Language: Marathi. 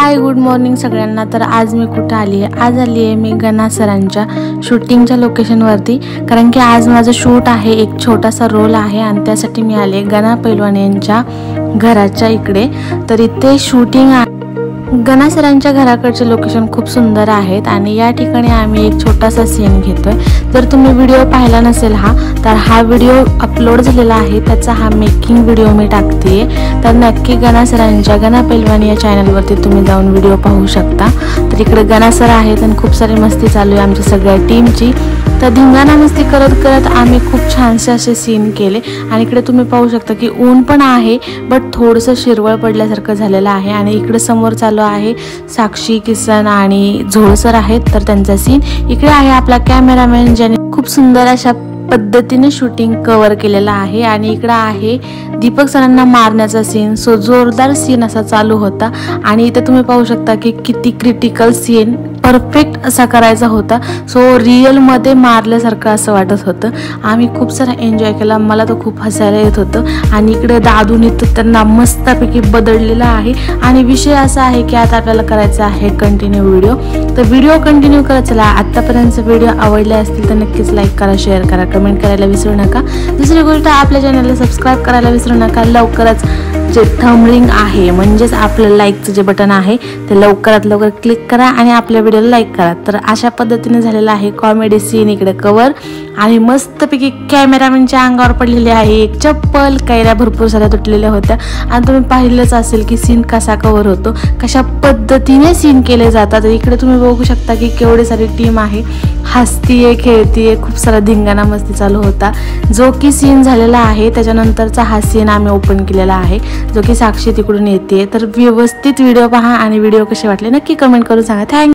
हाय गुड मॉर्निंग सगळ्यांना। तर आज मी कुठे आली आहे? आज आली आहे मी गणा सरांच्या शूटिंगच्या लोकेशनवरती, कारण की आज माझं शूट आहे, एक छोटासा रोल आहे आणि त्यासाठी मी आले गणा पैलवान यांच्या घराच्या इकडे। तर इथे शूटिंग आहे। गणा सरांच्या घराकडचे लोकेशन खूप सुंदर आहेत आणि या ठिकाणी आम्ही एक छोटासा सीन घेतोय। जर तुम्ही व्हिडिओ पाहिला नसेल तर हा व्हिडिओ अपलोड झालेला आहे, त्याचा हा मेकिंग व्हिडिओ मी टाकते। तर नक्की गणा सरांच्या गणा पैलवान या चॅनलवरती तुम्ही जाऊन व्हिडिओ पाहू शकता। तर इकडे गणा सर आहेत आणि खूप सारी मस्ती चालू आहे आमच्या सगळ्या टीमची। तर धिंगाणा मस्ती करत करत आम्ही खूप छानसे असे सीन केले आणि इकडे तुम्ही पाहू शकता की ऊन पण आहे बट थोडंसं शिरवळ पडल्यासारखं झालेलं आहे। आणि इकडे समोर चालू आहे साक्षी, किसन आणि झोळ सर आहेत, तर त्यांचा सीन। इकडे आहे आपला कॅमेरामॅन ज्याने खूप सुंदर अशा पद्धतीने शूटिंग कव्हर केलेला आहे। आणि इकडे आहे दीपक सरांना मारण्याचा सीन। सो जोरदार सीन असा चालू होता आणि इथे तुम्ही पाहू शकता की किती क्रिटिकल सीन परफेक्ट असा करायचा होता। सो रिअल मध्ये मारल्यासारखं असं वाटत होतं। आम्ही खूप सारा एन्जॉय केला, मला तर खूप हसायला येत होतं। आणि इकडे दादूनी तर त्यांना मस्तपैकी बदललेला आहे। आणि विषय असा आहे की आता आपल्याला करायचा आहे कंटिन्यू व्हिडिओ। तर व्हिडिओ कंटिन्यू करत चला। आतापर्यंत व्हिडिओ आवडले असतील तर नक्कीच लाईक करा, शेअर करा, कमेंट करायला विसरू नका। दुसरी गोष्ट, आपल्या चॅनलला सबस्क्राईब करायला विसरू नका। लवकरच जे थंबनेल आहे म्हणजेच आपलं लाईकचं जे बटन आहे ते लवकरात लवकर क्लिक करा आणि आपल्या व्हिडिओला लाईक करा। तर अशा पद्धतीने झालेला आहे कॉमेडी सीन इकडे कव्हर। आणि मस्तपैकी कॅमेरामॅनच्या अंगावर पडलेली आहे एक चप्पल, कैऱ्या भरपूर साऱ्या तुटलेल्या होत्या। आणि तुम्ही पाहिलंच असेल की सीन कसा कव्हर होतो, कशा पद्धतीने सीन केले जातात। इकडे तुम्ही बघू शकता की केवढी सारी टीम आहे, हसतीये, खेळतीये, खूप सारा धिंगाणा मस्ती चालू होता। जो की सीन झालेला आहे त्याच्यानंतरचा हा सीन आम्ही ओपन केलेला आहे, जो की साक्षी तिकडून येते। तर व्यवस्थित व्हिडिओ पहा आणि व्हिडिओ कसे वाटले नक्की कमेंट करून सांगा। थँक्यू।